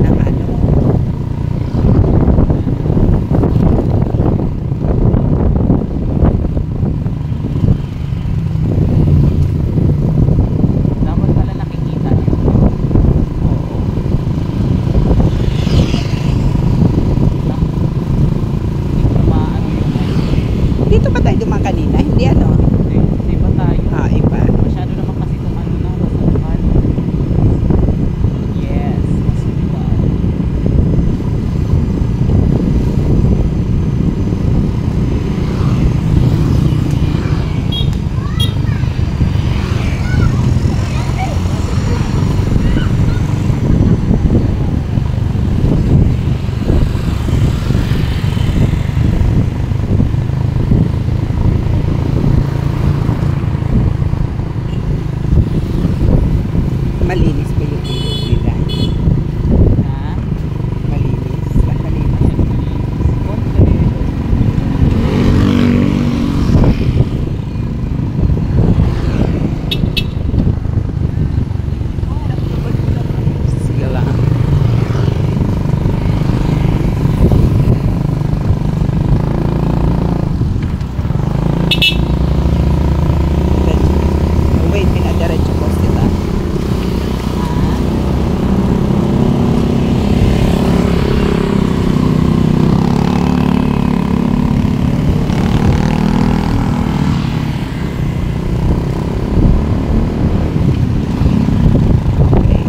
ng ano. Dapat pala nakikita niyo. Oo. Hindi ko maano yung Dito pa tayo dumaan kanina, hindi ano? Hindi ba tayo? Ah, iba. Masyado naman kasi itong ano na masukal. Yes, masukal. Malinis ba yung ilog nila? Ha? Malinis. Malinis. Konti. Sige lang. Wait, pinadiretso ko sila. Okay.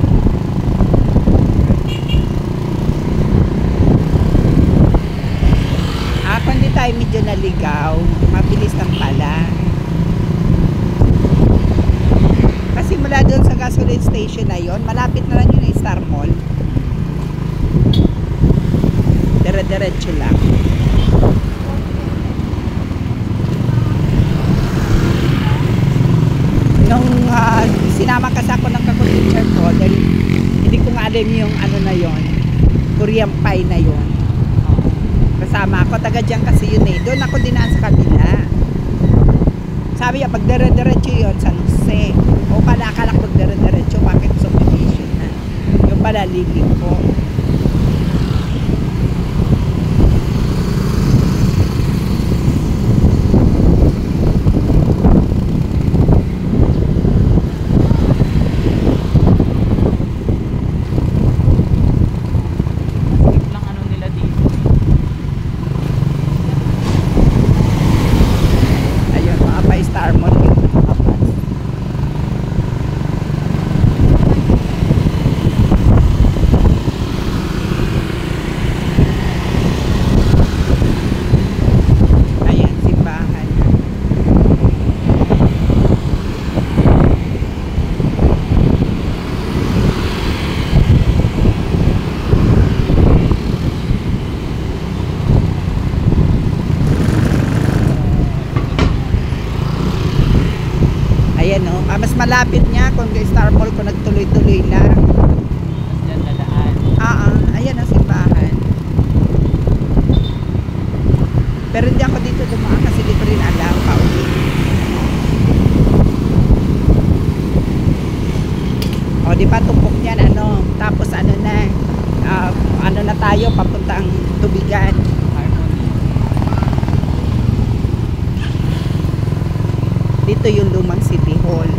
Kung hindi tayo medyo naligaw, mabilis lang pala. Kasi mula doon sa gasoline station na yon, malapit na lang yun yung Star Mall. Dire-diretso lang. Nung sinama kasi ako ng kakuteacher ko, dahil hindi ko nga alam yung ano na yon, Korean pie na yon. Kasama ako, taga dyan kasi yun eh. Doon ako dinaan sa kabila. Sabi niya, pag dire-diretso yun, San Jose. O pala, akala ko pag dire-diretso, bakit subdivision na? Yung pala, liging ko. Skip lang ano nila dito. Ayun, mga pa Star Mall yun. Kapas. Ayan, simbahan. Ayan o, mas malapit niya kung sa Star Mall ko nagtuloy-tuloy lang. Tapos dyan dadaan. Ayan ang simbahan. Pero hindi ako dito dumaan kasi di ko rin alam pauwi. O di ba tumpok niyan ano, tapos ano na, ano na tayo papuntang Tubigan. Harmony. Dito yung lumang City Hall.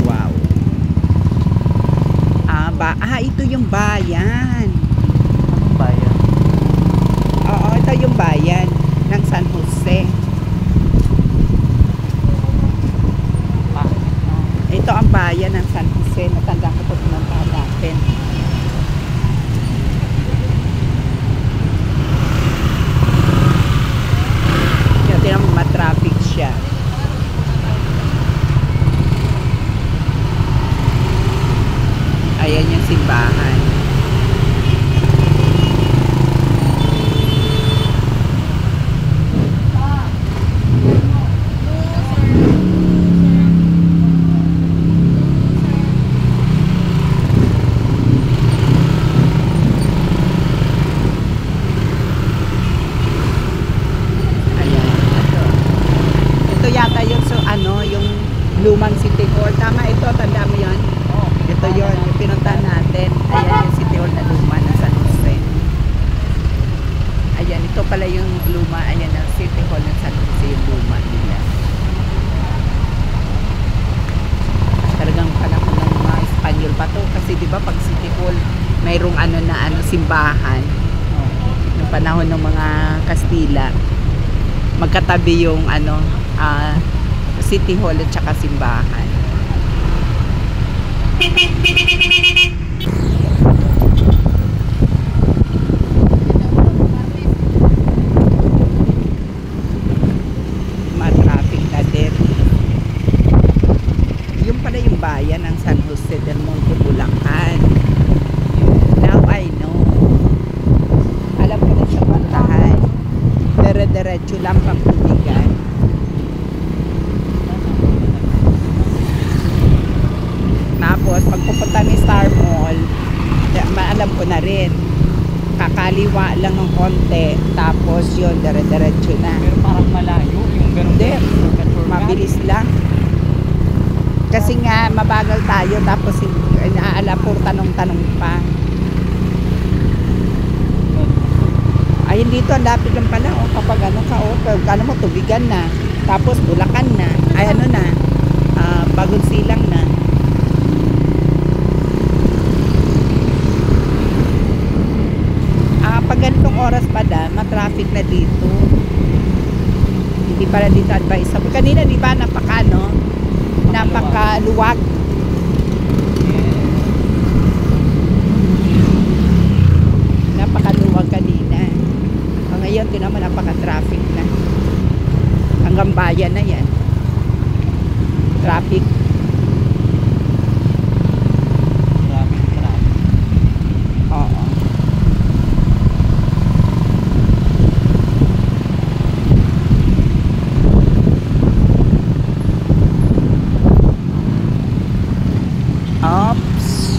Wow. Ito yung bayan. Anong bayan? Oo, ito yung bayan ng San Jose. Ito ang bayan ng San Jose. Natandaan ko ito pinuntahan natin. Kaya tinan mo, matraffic siya. Ayan yung simbahan. lumang City Hall. Tama ito, tanda mo yun? Oh, Ito yun, yung pinuntahan natin. Ayan yung City Hall na luma ng San Jose. Ayan, ito pala yung luma. Ayan ang City Hall ng San Jose, yung luma nila. Talagang panahon ng mga Espanyol pa to. Kasi di ba pag City Hall, mayroong simbahan. Noong panahon ng mga Kastila. Magkatabi yung City Hall at saka simbahan. Traffic na din. Yung pala yung bayan ng San Jose del Monte, Bulacan. Now I know. Alam ko na siya puntahan. Dire-diretso lang pang tubigan. Tapos pag pupunta ni Star Mall, maalam ko na rin. Kakaliwa lang ng konti. Tapos yun, dire-diretso na. Pero parang malayo yung ganun. Hindi, mabilis lang. Kasi nga, mabagal tayo tapos naaalapur tanong-tanong pa. Ayun dito, ang lapit lang pala. O, kapag pag mo, tubigan na. Tapos, Bulacan na. Ay, Bagong Silang na. Pag ganitong oras pa matraffic na dito. Hindi pala dito advisable. Kanina di ba napakaluwag. Napakaluwag kanina. Ngayon din naman napaka-traffic na. Hanggang bayan na yan. Traffic. Oo. Oops.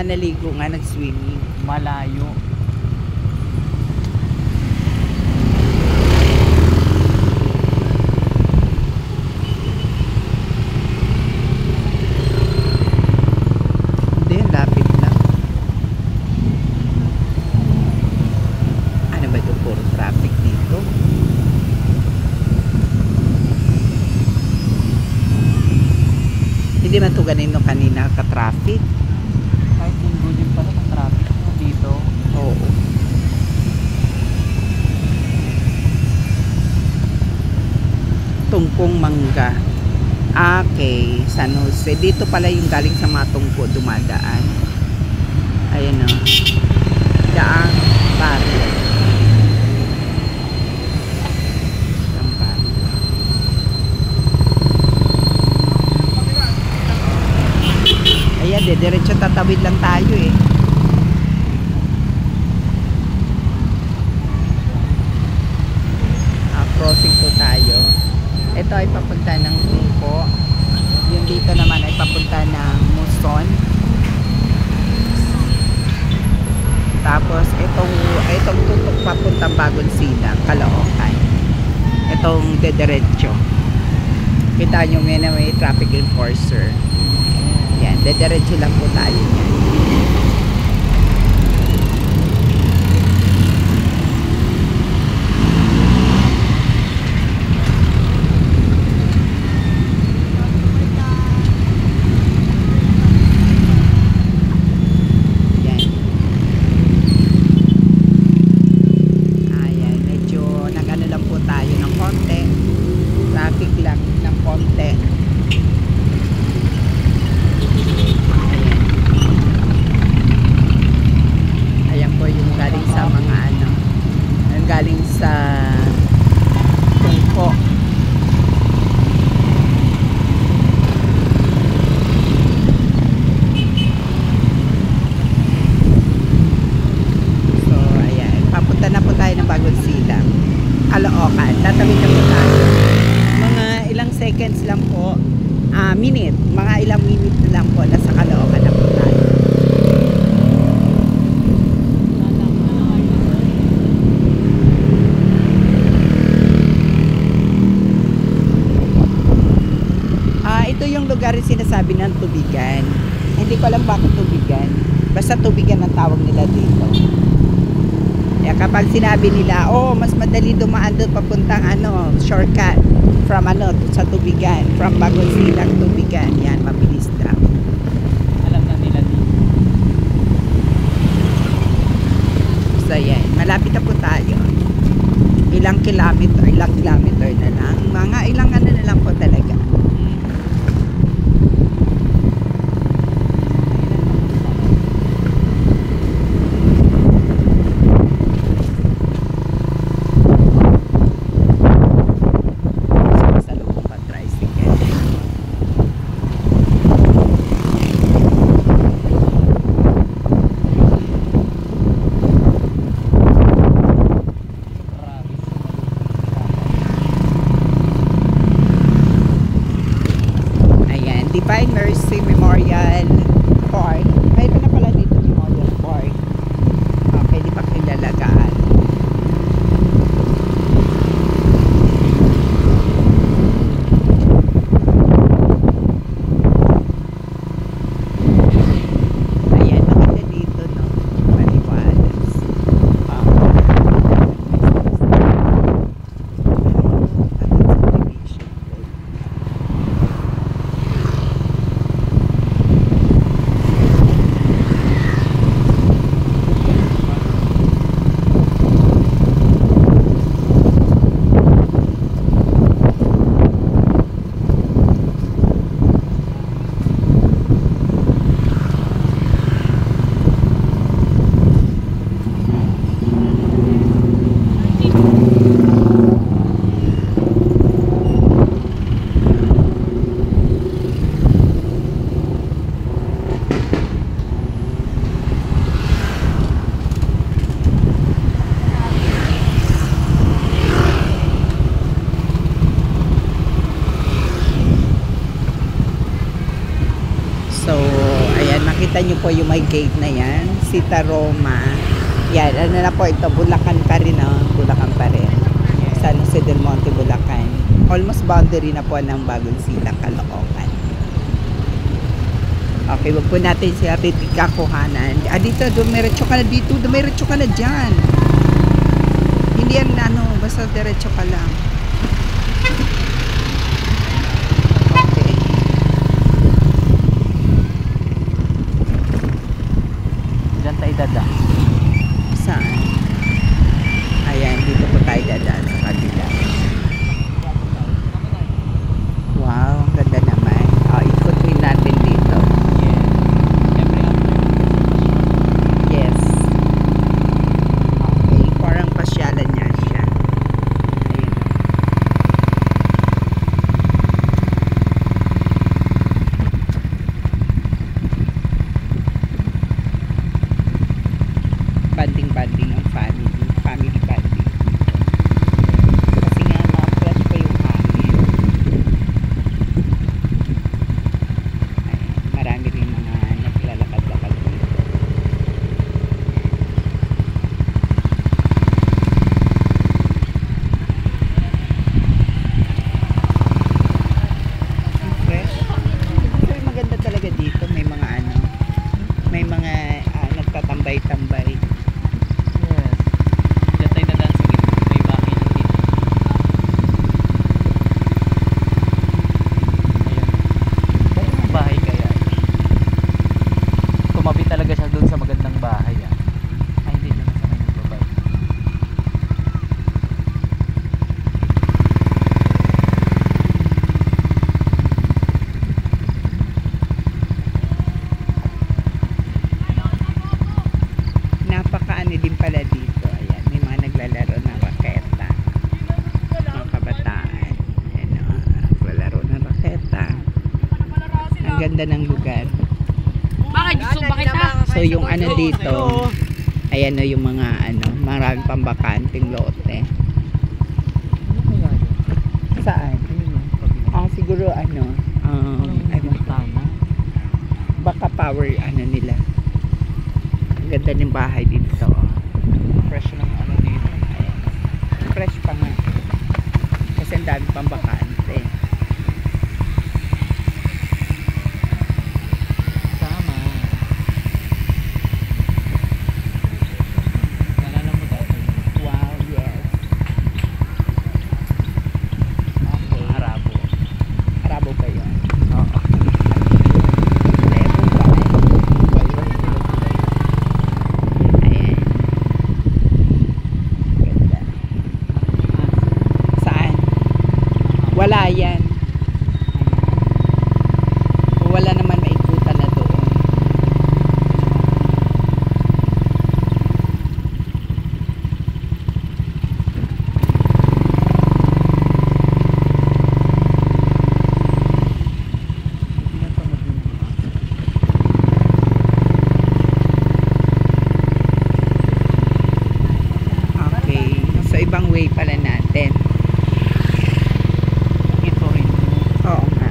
Naligo nga, nag-swimming. Malayo. Hindi, lapit lang. Ano ba ito? Puro traffic dito. Hindi man ito ganun kanina ka-traffic. Kahit linggo din pala ng traffic dito. Oo. Tungkong Mangga. Okay, San Jose. Dito pala yung galing sa mga tungko dumadaan. Ayan o. Daang barrio. Daang barrio. Ayan, diretso tatawid lang tayo eh. Tapos itong tutok papuntang Bagong Silang, Caloocan. Itong dederecho. Kita nyo may traffic enforcer. Yan, dederecho lang po tayo yan. Caloocan. Tatawid na po tayo. Mga ilang seconds lang po. Minute. Mga ilang minute na lang po. Nasa Caloocan na po tayo. Ito yung lugar yung sinasabi ng Tubigan. Hindi ko alam bakit Tubigan. Basta Tubigan ang tawag nila dito. Kaya kapag sinabi nila, oh, mas madali dumaan doon papuntang shortcut from sa Tubigan, from Bagong Silang Tubigan, yan, mabilis lang. Alam na nila dito. So yan, malapit na po tayo. Ilang kilometer na lang. Mga ilang na lang po talaga. Divine Mercy Memorial Park. Ay, ito na pala dito, Memorial Park. Okay, di pa kilalagaan. Ayan, maganda dito, no? Maliwalas. So, ayan, makita nyo po yung may gate na yan. Sita Roma. Yan, ano na po ito, Bulacan pa rin, Bulacan pa rin. San Jose del Monte, Bulacan. Almost boundary na po ng Bagong Silang, Caloocan. Okay, wag po natin siya titikakuhanan. Dito, dumiretso ka na dito, dumiretso ka na dyan. Hindi yan, basta diretso ka lang. Dada. Saan? Ayan, dito po tayo dadaan sa kabila. Wow, ang ganda naman. Ikutin natin dito. Yes. Okay, parang pasyalan niya siya. Ayun. Banding ang family banding. Kasi nga na-fresh pa yung hangin. Ay, marami rin mga naglalakad-lakad dito. marami din pala dito. Ayan, may mga naglalaro ng raketa. Mga kabataan. Ayan, naglalaro ng raketa. Ang ganda ng lugar. Bakit gusto ba kita? So yung ano dito, ayan o yung mga ano, maraming pambakanting lote. Ano kaya yun? Saan? Ayun yung kabila. Siguro ano, ano, Tama. baka power ano nila. Ang ganda ng bahay dito. Fresh ng ano dito. Fresh pa nga. Kasi ang dami pang bakante. Tama. Nalala mo dati. Wow, yes. Okay. Arabo. Arabo ba yun? Oo. Level ba? Ayan. Ganda. Saan? Wala yan. Wala naman maikutan na doon. Okay. So ibang way pala natin. Ito rin. Oo nga.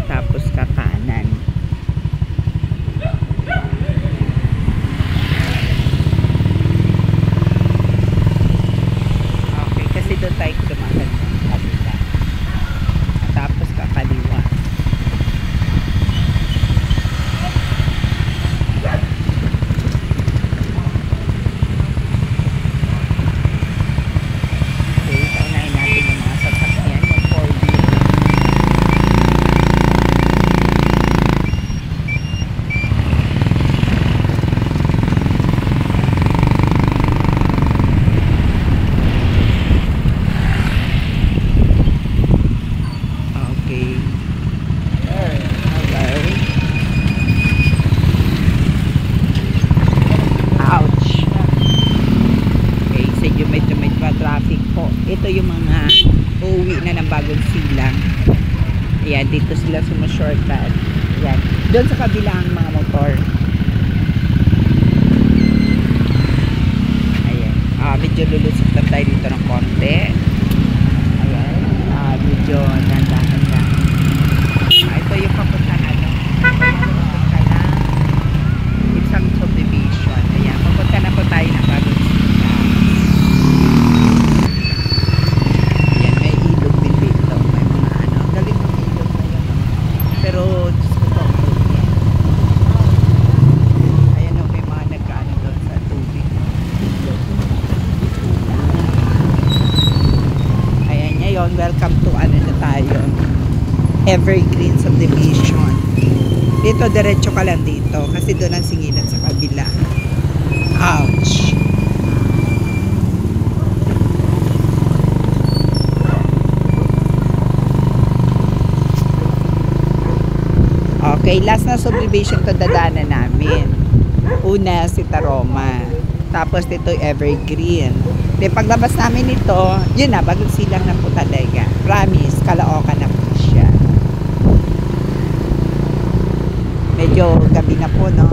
Tapos kakanan. Okay, kasi doon tayo dumakan ng kabila. Tapos kakaliwa. Okay, paunahin natin yung mga sasakyan, yung 4-wheel. Okay. Hello. Ouch. Okay, sige, medyo may traffic po. Ito yung mga uuwi na ng bagong silang. Ayan, dito sila sumushortcut. Ayan. Doon sa kabila ang mga motor. Ayan. Medyo lulusot lang tayo dito ng konti. Ayan. Medyo nandahan lang. Ito yung papunta na ano. Papunta na isang subdivision. Ayan. Papunta na po tayo ng bagong silang. Ayan, may ilog din dito. May mga ano. Galing ng ilog na yun. Pero, Diyos ko po. Ayan o, may mga nagkaano doon sa tubig. Ayan, ngayon, welcome to ano na tayo. Evergreen Subdivision. Dito, diretso ka lang dito. Kasi doon ang singilan sa kabila. Ouch! Okay, last na subdivision to dadaanan namin. Una, si Taroma. Tapos dito Evergreen. Di paglabas namin ito, yun na, bagong silang ng Putalega. Promise, Caloocan na po siya. Medyo gabi na po, no?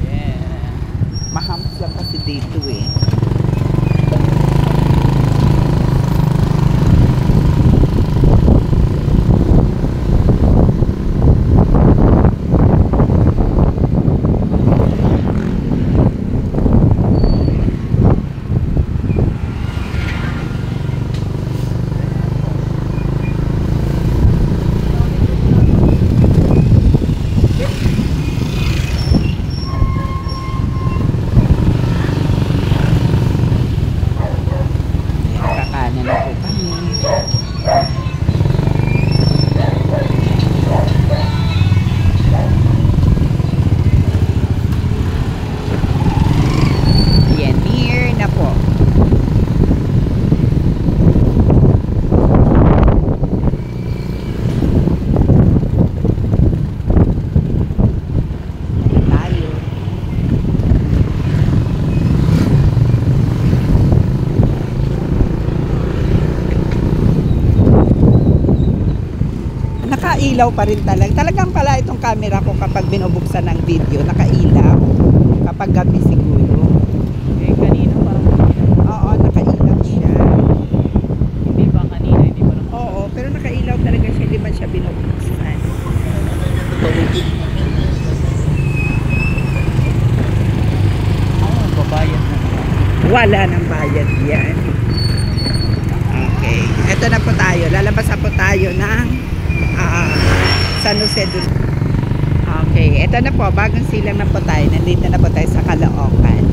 Yeah. Mahams lang kasi dito eh. nakailaw pa rin talaga. Talagang pala itong camera ko kapag binubuksan ng video, nakailaw. Kapag gabi siguro. Eh, kanina parang kanina. Oo, nakailaw siya. Hindi ba kanina, hindi pa naman. Oo, pero nakailaw talaga siya, di man siya binubuksan. Babayad na. Wala nang bayad yan. Okay, eto na po tayo. Lalabas na po tayo ng San Jose del... Okay, eto na po. Bagong silang na po tayo. Nandito na po tayo sa Caloocan.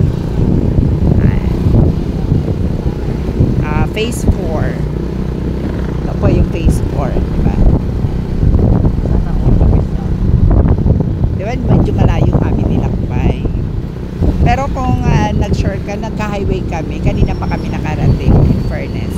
Phase 4. Ito po yung phase 4. Diba? Sana all tapis na. Diba? Medyo malayo kami nilakbay. Pero kung nag-short ka, nagka-highway kami. Kanina pa kami nakarating, in fairness.